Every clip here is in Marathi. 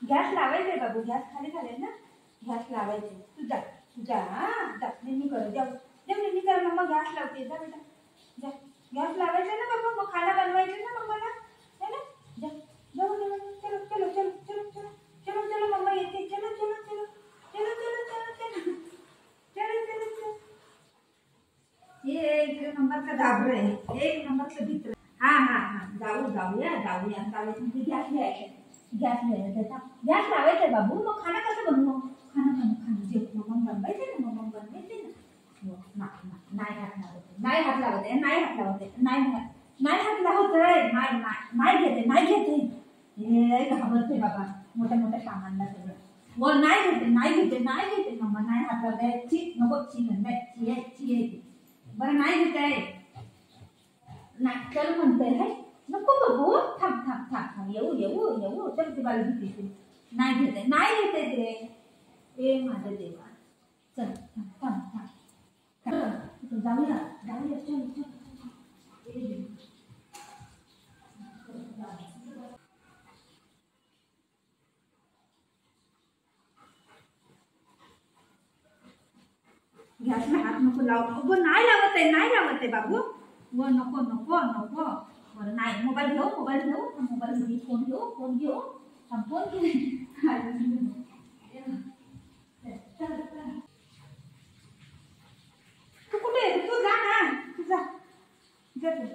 गॅस लावायचंय बाबू, गॅस खाली झाले ना, गॅस लावायचे. तू जा जा, जा नेहमी कर, जाऊ जाऊ नेहमी कर. मम्मा गॅस लावते, जा बेटा जा. गॅस लावायचा ना बाबू, मग खाना बनवायचं ना मम्माला, है ना. जा जाऊ चलो चलो चलो चलो चलो चलो चलो चलो मम्मा येते. चलो चलो चलो चलो चलो चलो चलो चलो चलो चलो. ये एक नंबरचा घाबर आहे, एक नंबरचा भित्र. हाँ हाँ हाँ जाऊया जाऊया जाऊया. गॅस लिहायचा, गॅस लिहायचा. गॅस लावायचा बाबू, मग खाना कसं बनवू. खाना खाना खाना जेव मग बनवायचे ना, मग बनवायचे ना. नाही हात लावते, नाही हात लावते, नाही हात लावते, नाही नाही हात लावतोय, नाही नाही घेते, नाही घेते. हे घाबरते बाबा मोठ्या मोठ्या सामानला सगळं. व नाही घेते, नाही घेते, नाही घेते मम्मा, नाही हात लावते. ची नको, ची म्हणते, ची आहे, ची आहे. बरं नाही घेते, नाही चल म्हणते. है नको बघू, थांब थांब थांब थांब, येऊ येऊ येऊ. चल ती बाला घेते, नाही घेते, नाही घेते ते. ए माझ्या देवा, चल थांब थांब थांब, जाऊया जाऊया, चल चल. गॅसला हात नको लावू. नाही लावत आहे, नाही लावत आहे बाबू. व नको नको नको. बरं नाही, मोबाईल घेऊ, मोबाईल घेऊ, मोबाईल घेऊ, फोन घेऊ, फोन घेऊ, फोन घेऊ. तू कुठे, तू जा ना, तू जा जा तू.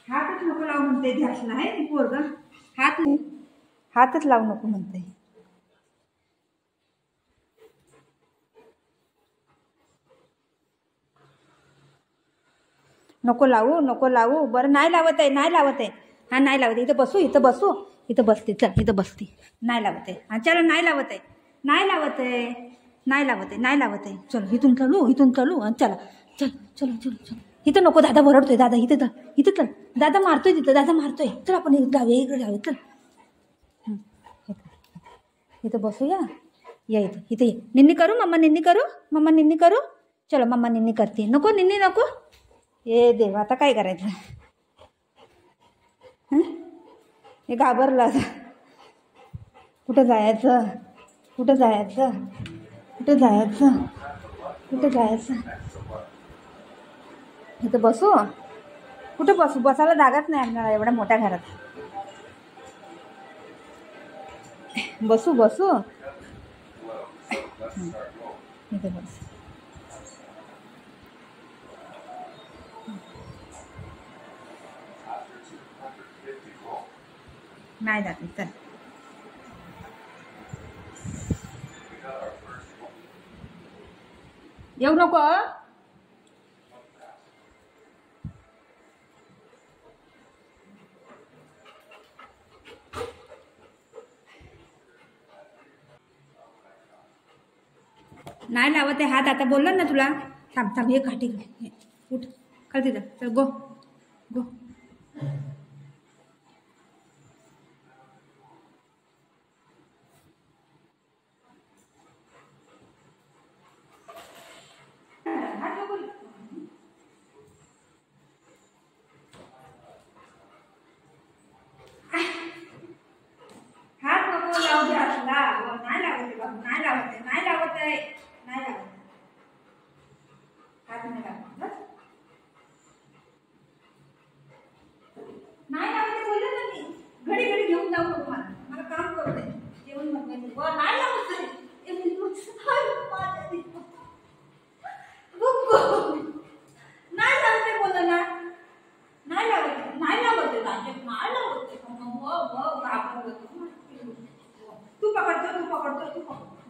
हातच नको लावू म्हणते गॅसला, आहे ती पोरग. हातच लावू नको म्हणते. नको लावू, नको लावू. बरं नाही लावत आहे, नाही लावत आहे. हा नाही लावत आहे. इथं बसू, इथं बसू, इथं बसते. चल इथं बसते. नाही लावत आहे. हा चलो, नाही लावत आहे, नाही लावत आहे, नाही लावत आहे, नाही लावत आहे. चलो इथून चालू, इथून चालू. चला चल चलो चलो चलो. इथं नको, दादा भरडतोय. दादा इथं चल, इथं चल. दादा मारतोय तिथं, दादा मारतोय. चल आपण इकडे जाऊया, इकडे जाऊया. चल इथं बसूया. या इथं, इथं ये. निन्नी करू मम्मा, निन्नी करू मम्मा, निन्नी करू. चलो मम्मा निन्नी करते. नको निन्नी नको. ए देवा, आता काय करायचं. हे घाबरला. कुठं जायचं, कुठं जायचं, कुठं जायचं, कुठं जायचं. इथं बसू, कुठं बसू. बसायला जागाच नाही आपल्याला एवढ्या मोठ्या घरात. बसू बसू, इथं बस. नाही जाते. चल येऊ नको. नाही लावत आहे हात. आता बोललो ना तुला. थांब थांब, हे काठी उठ, खाली जा. चल गो गो. हात नको लावू दे असला. नाही लावते बाबू, नाही लावते, नाही लावत आहे, नाही लावत. हात नाही लावत. नाही लावते बोलले ना मी. घडी घडी घेऊन जाऊ नको मला. मला काम करू दे. जेवण बनवायचं. नाही लावत आहे. नाही लावते बोल ना. नाही लावते, नाही लावते राजे, नाही लावते. तू पकडतो, तू पकडतो, तू पकडतो.